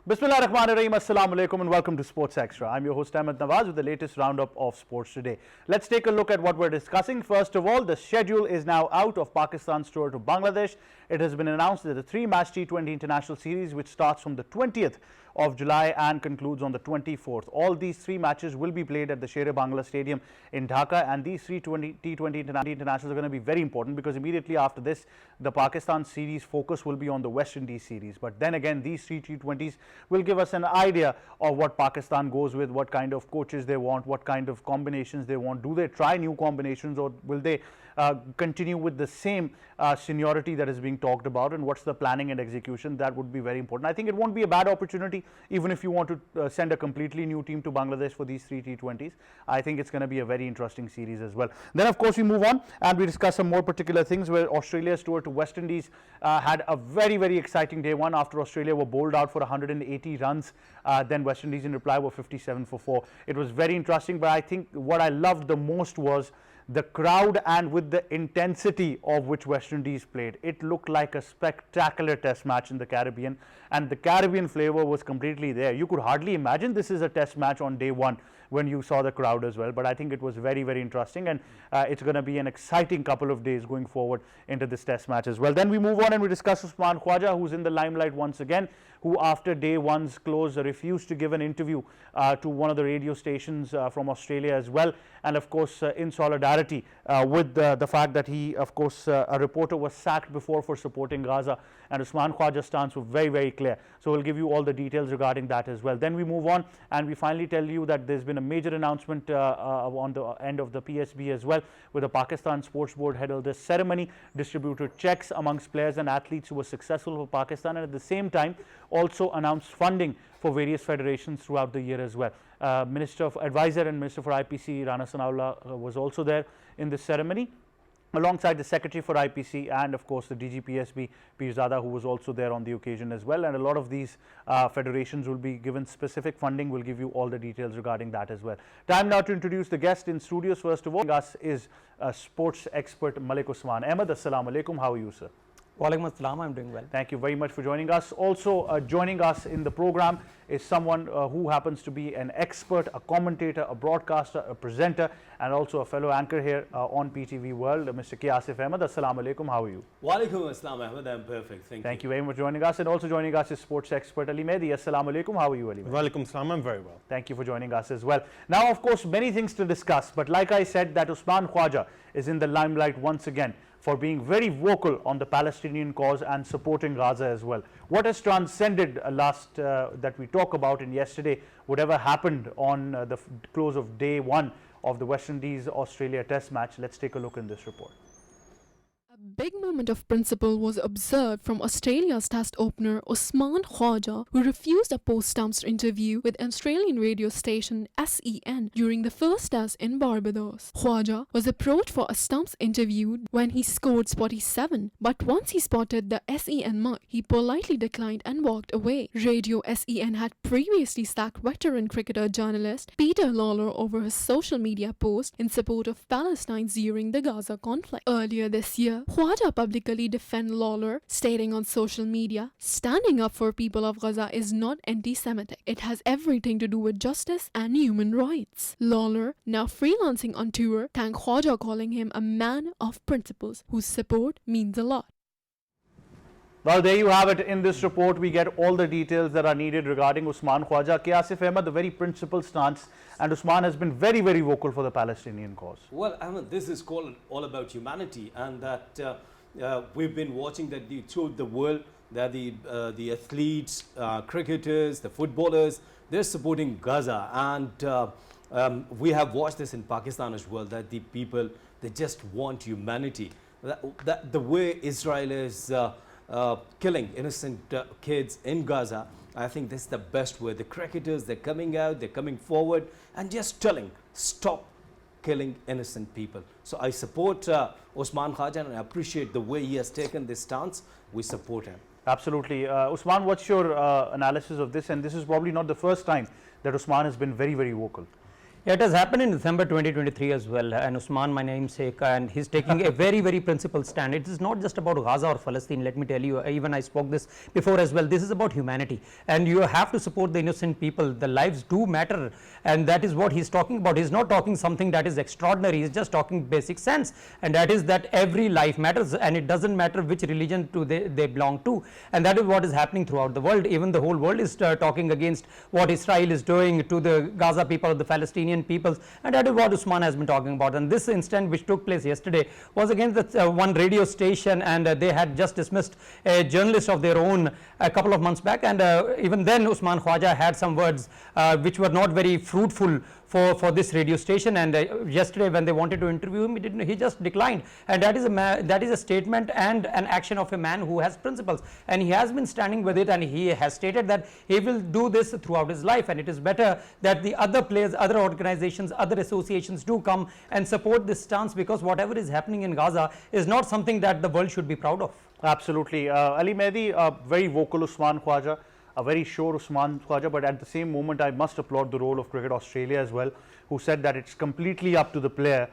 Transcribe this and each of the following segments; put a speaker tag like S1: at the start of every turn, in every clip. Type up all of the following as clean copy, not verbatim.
S1: Bismillah ar-Rahman ar-Rahim, Assalamu alaikum and welcome to Sports Extra. I'm your host Ahmed Nawaz with the latest roundup of sports today. Let's take a look at what we're discussing. First of all, the schedule is now out of Pakistan's tour to Bangladesh. It has been announced that the three-match T20 international series, which starts from the 20th of July and concludes on the 24th. All these three matches will be played at the Sher-e-Bangla Stadium in Dhaka, and these three T20 internationals are going to be very important because immediately after this, the Pakistan series focus will be on the West Indies series. But then again, these three T20s will give us an idea of what Pakistan goes with, what kind of coaches they want, what kind of combinations they want. Do they try new combinations, or will they continue with the same seniority that is being talked about, and what's the planning and execution? That would be very important. I think it won't be a bad opportunity even if you want to send a completely new team to Bangladesh for these three T20s. I think it's going to be a very interesting series as well. Then of course we move on and we discuss some more particular things, where Australia's tour to West Indies had a very exciting day one after Australia were bowled out for 180 runs. Then West Indies in reply were 57 for 4. It was very interesting, but I think what I loved the most was the crowd and with the intensity of which West Indies played. It looked like a spectacular test match in the Caribbean, and the Caribbean flavor was completely there. You could hardly imagine this is a test match on day one when you saw the crowd as well, but I think it was very interesting, and it's going to be an exciting couple of days going forward into this test match as well. Then we move on and we discuss Usman Khwaja, who's in the limelight once again, who after day one's close refused to give an interview to one of the radio stations from Australia as well, and of course in solidarity with the fact that he, of course, a reporter was sacked before for supporting Gaza, and Usman Khwaja's stance was very clear. So we'll give you all the details regarding that as well. Then we move on and we finally tell you that there's been a major announcement on the end of the PSB as well, with the Pakistan Sports Board held this ceremony, distributed checks amongst players and athletes who were successful for Pakistan, and at the same time also announced funding for various federations throughout the year as well. Minister of Advisor and Minister for IPC Rana Sanaullah was also there in this ceremony, alongside the Secretary for IPC and of course the DGPSB Pirzada, who was also there on the occasion as well. And a lot of these federations will be given specific funding. We'll give you all the details regarding that as well. Time now to introduce the guest in studios. First of all, us is sports expert Malik Usman Ahmad. Assalamu alaikum. How are you, sir?
S2: Walaikum assalam, I'm doing well.
S1: Thank you very much for joining us. Also joining us in the program is someone who happens to be an expert, a commentator, a broadcaster, a presenter, and also a fellow anchor here on PTV World, Mr. K Asif Ahmad. Assalamu alaikum. How are you?
S3: Walaikum assalam, Ahmed. I'm perfect.
S1: Thank you very much for joining us. And also joining us is sports expert Ali Mehdi. Assalamu alaikum. How are you, Ali Mehdi?
S4: Walaikum assalam. I'm very well.
S1: Thank you for joining us as well. Now, of course, many things to discuss, but like I said, that Usman Khwaja is in the limelight once again for being very vocal on the Palestinian cause and supporting Gaza as well. What has transcended that we talk about in yesterday, whatever happened on the close of day one of the West Indies-Australia test match? Let's take a look in this report.
S5: A big moment of principle was observed from Australia's test opener Usman Khwaja, who refused a post-stumps interview with Australian radio station SEN during the first test in Barbados. Khwaja was approached for a stumps interview when he scored 47, but once he spotted the SEN mic, he politely declined and walked away. Radio SEN had previously sacked veteran cricketer journalist Peter Lawler over his social media post in support of Palestine during the Gaza conflict. Earlier this year, Khwaja publicly defended Lawler, stating on social media, "Standing up for people of Gaza is not anti-Semitic. It has everything to do with justice and human rights." Lawler, now freelancing on tour, thanked Khwaja, calling him a man of principles whose support means a lot.
S1: Well, there you have it. In this report, we get all the details that are needed regarding Usman Khwaja. K Asif Ahmad, the very principled stance, and Usman has been very vocal for the Palestinian cause.
S3: Well, Ahmed, this is called all about humanity, and that we've been watching that throughout the world, that the athletes, cricketers, the footballers, they're supporting Gaza, and we have watched this in Pakistan as well, that the people, they just want humanity. That the way Israel is killing innocent kids in Gaza, I think this is the best way. The cricketers, they're coming out, they're coming forward and just telling, stop killing innocent people. So I support Usman Khwaja, and I appreciate the way he has taken this stance. We support him.
S1: Absolutely. Usman, what's your analysis of this? And this is probably not the first time that Usman has been very vocal.
S2: Yeah, it has happened in December 2023 as well, and Usman, my namesake, and he's taking a very, very principled stand. It is not just about Gaza or Palestine, let me tell you, even I spoke this before as well. This is about humanity, and you have to support the innocent people. The lives do matter, and that is what he's talking about. He's not talking something that is extraordinary, he's just talking basic sense, and that is that every life matters, and it doesn't matter which religion they belong to, and that is what is happening throughout the world. Even the whole world is talking against what Israel is doing to the Gaza people, the Palestinian peoples, and that is what Usman has been talking about. And this incident which took place yesterday was against the one radio station, and they had just dismissed a journalist of their own a couple of months back, and even then Usman Khwaja had some words which were not very fruitful for this radio station, and yesterday when they wanted to interview him, he just declined, and that is a statement and an action of a man who has principles, and he has been standing with it, and he has stated that he will do this throughout his life, and it is better that the other players, other organizations, other associations do come and support this stance, because whatever is happening in Gaza is not something that the world should be proud of.
S1: Absolutely. Ali Mehdi, very vocal Usman Khwaja, a very sure Usman Khwaja, but at the same moment I must applaud the role of Cricket Australia as well, who said that it's completely up to the player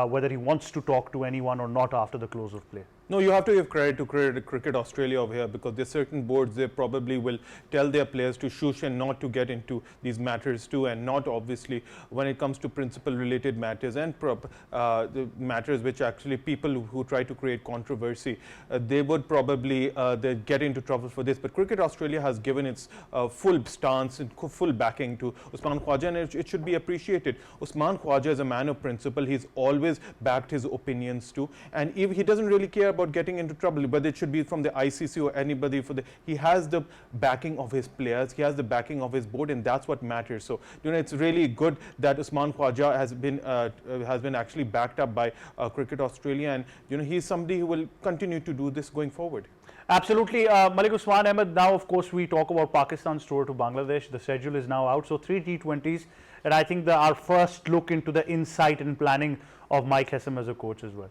S1: whether he wants to talk to anyone or not after the close of play.
S4: No, you have to give credit to Cricket Australia over here, because there are certain boards, they probably will tell their players to shush and not to get into these matters too, and not obviously when it comes to principle related matters and the matters which actually people who try to create controversy, they would probably they get into trouble for this. But Cricket Australia has given its full stance and full backing to Usman Khwaja, and it should be appreciated. Usman Khwaja is a man of principle. He's always backed his opinions too, and if he doesn't really care about getting into trouble, but it should be from the ICC or anybody. He has the backing of his players, he has the backing of his board, and that's what matters. So it's really good that Usman Khwaja has been actually backed up by Cricket Australia, and he's somebody who will continue to do this going forward.
S1: Absolutely. Malik, Usman Ahmad, now of course we talk about Pakistan's tour to Bangladesh. The schedule is now out, so 3 T20s, and I think our first look into the insight and planning of Mike Hessam as a coach as well.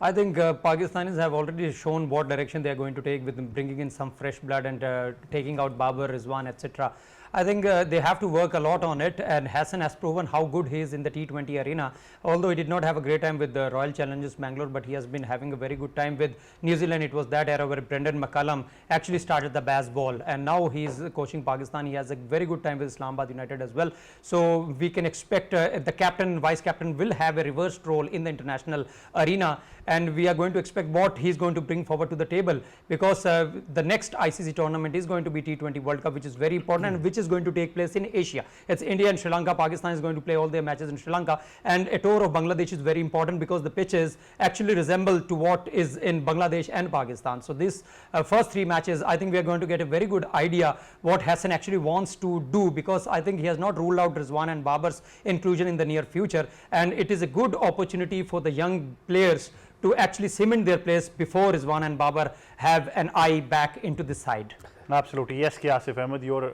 S2: I think Pakistanis have already shown what direction they are going to take, with bringing in some fresh blood and taking out Babar, Rizwan, etc. I think they have to work a lot on it, and Hassan has proven how good he is in the T20 arena. Although he did not have a great time with the Royal Challengers Bangalore, but he has been having a very good time with New Zealand. It was that era where Brendan McCullum actually started the baseball, and now he is coaching Pakistan. He has a very good time with Islamabad United as well. So we can expect the captain, vice captain will have a reversed role in the international arena, and we are going to expect what he is going to bring forward to the table, because the next ICC tournament is going to be T20 World Cup, which is very important, and which is going to take place in Asia. It's India and Sri Lanka. Pakistan is going to play all their matches in Sri Lanka, and a tour of Bangladesh is very important because the pitches actually resemble to what is in Bangladesh and Pakistan. So these first 3 matches, I think we are going to get a very good idea what Hassan actually wants to do, because I think he has not ruled out Rizwan and Babar's inclusion in the near future, and it is a good opportunity for the young players to actually cement their place before Rizwan and Babar have an eye back into the side.
S1: Absolutely. Yes, K Asif Ahmad, your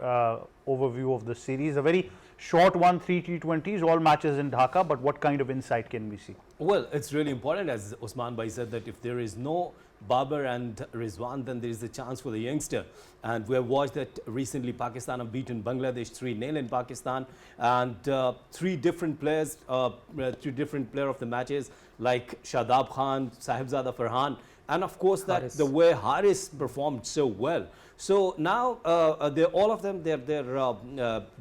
S1: overview of the series, a very short one, 3 T20s, all matches in Dhaka, but what kind of insight can we see?
S3: Well, it's really important, as Usman Bhai said, that if there is no Babar and Rizwan, then there is a chance for the youngster. And we have watched that recently Pakistan have beaten Bangladesh 3-0 in Pakistan, and 3 different players, 3 different player of the matches like Shadab Khan, Sahibzada Farhan, and of course that the way Haris performed so well. So now all of them they're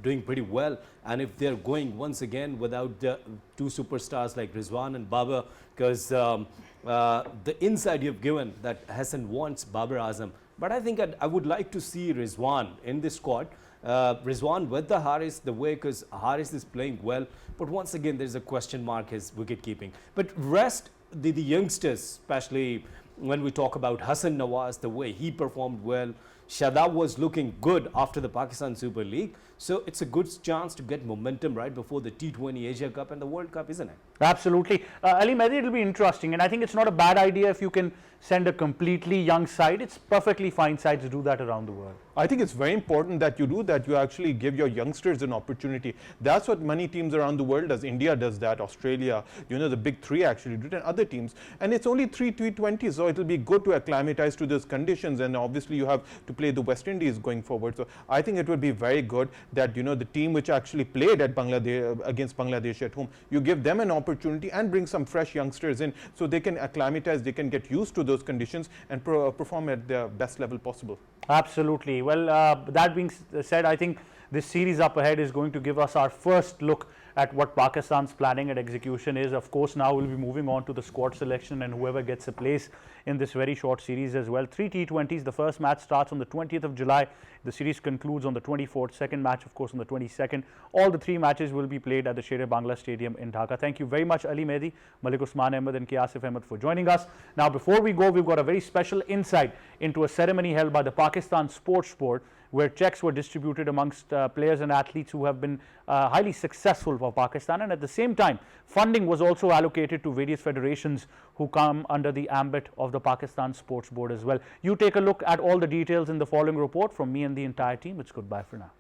S3: doing pretty well, and if they're going once again without 2 superstars like Rizwan and Babar, because the insight you've given that Hassan wants Babar Azam, but I think I would like to see Rizwan in this squad. Rizwan with the Haris, the way, because Haris is playing well, but once again there's a question mark his wicket keeping. But rest the youngsters, especially when we talk about Hassan Nawaz, the way he performed well. Shadab was looking good after the Pakistan Super League. So it's a good chance to get momentum right before the T20 Asia Cup and the World Cup, isn't it?
S1: Absolutely. Ali Mehdi, it'll be interesting, and I think it's not a bad idea if you can send a completely young side. It's perfectly fine sides to do that around the world.
S4: I think it's very important that you do that. You actually give your youngsters an opportunity. That's what many teams around the world does. India does that, Australia, the big 3 actually do it, and other teams. And it's only 3 T20s, so it'll be good to acclimatize to those conditions. And obviously you have to play the West Indies going forward. So I think it would be very good that, you know, the team which actually played at Bangladesh against Bangladesh at home, you give them an opportunity and bring some fresh youngsters in so they can acclimatize, they can get used to those conditions and perform at their best level possible.
S1: Absolutely. Well, that being said, I think this series up ahead is going to give us our first look at what Pakistan's planning and execution is. Of course, now we'll be moving on to the squad selection and whoever gets a place in this very short series as well. 3 T20s. The first match starts on the 20th of July. The series concludes on the 24th. Second match, of course, on the 22nd. All the 3 matches will be played at the Sher-e-Bangla Stadium in Dhaka. Thank you very much, Ali Mehdi, Malik, Usman Ahmad and K Asif Ahmad for joining us. Now, before we go, we've got a very special insight into a ceremony held by the Pakistan Sports Board, where checks were distributed amongst players and athletes who have been highly successful for Pakistan, and at the same time funding was also allocated to various federations who come under the ambit of the Pakistan Sports Board as well. You take a look at all the details in the following report. From me and the entire team, it's goodbye for now.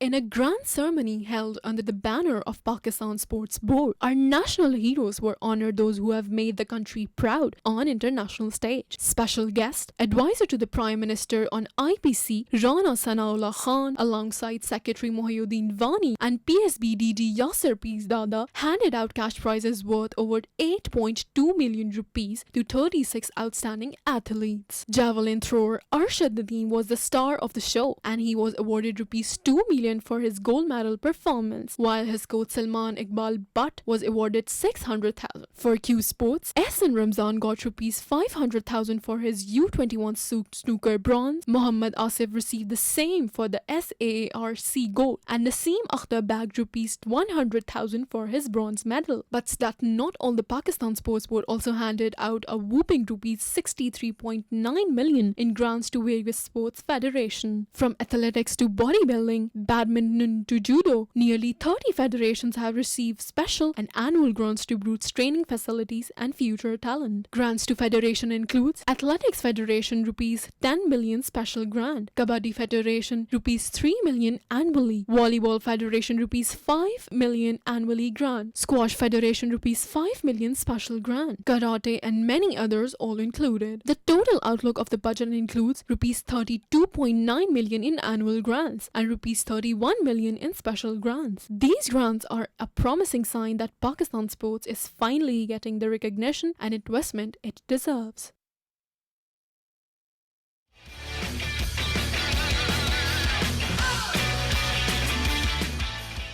S5: In a grand ceremony held under the banner of Pakistan Sports Board, our national heroes were honored, those who have made the country proud on international stage. Special guest, advisor to the Prime Minister on IPC, Rana Sanaullah Khan, alongside Secretary Mohyuddin Wani and PSB DG Yasser Peasdada, handed out cash prizes worth over 8.2 million rupees to 36 outstanding athletes. Javelin thrower Arshad Nadeem was the star of the show, and he was awarded rupees 2 million for his gold medal performance, while his coach Salman Iqbal Butt was awarded 600,000. For Q Sports, Ehsan Ramzan got rupees 500,000 for his U21 snooker bronze. Mohammad Asif received the same for the SAARC gold, and Naseem Akhtar bagged rupees 100,000 for his bronze medal. But that not all, the Pakistan Sports Board also handed out a whooping rupees 63.9 million in grants to various sports federations. From athletics to bodybuilding, badminton to judo, nearly 30 federations have received special and annual grants to boost training facilities and future talent. Grants to federation includes Athletics Federation rupees 10 million special grant, Kabaddi Federation rupees 3 million annually, Volleyball Federation rupees 5 million annually grant, Squash Federation rupees 5 million special grant, Karate and many others all included. The total outlook of the budget includes rupees 32.9 million in annual grants and rupees 31 million in special grants. These grants are a promising sign that Pakistan sports is finally getting the recognition and investment it deserves.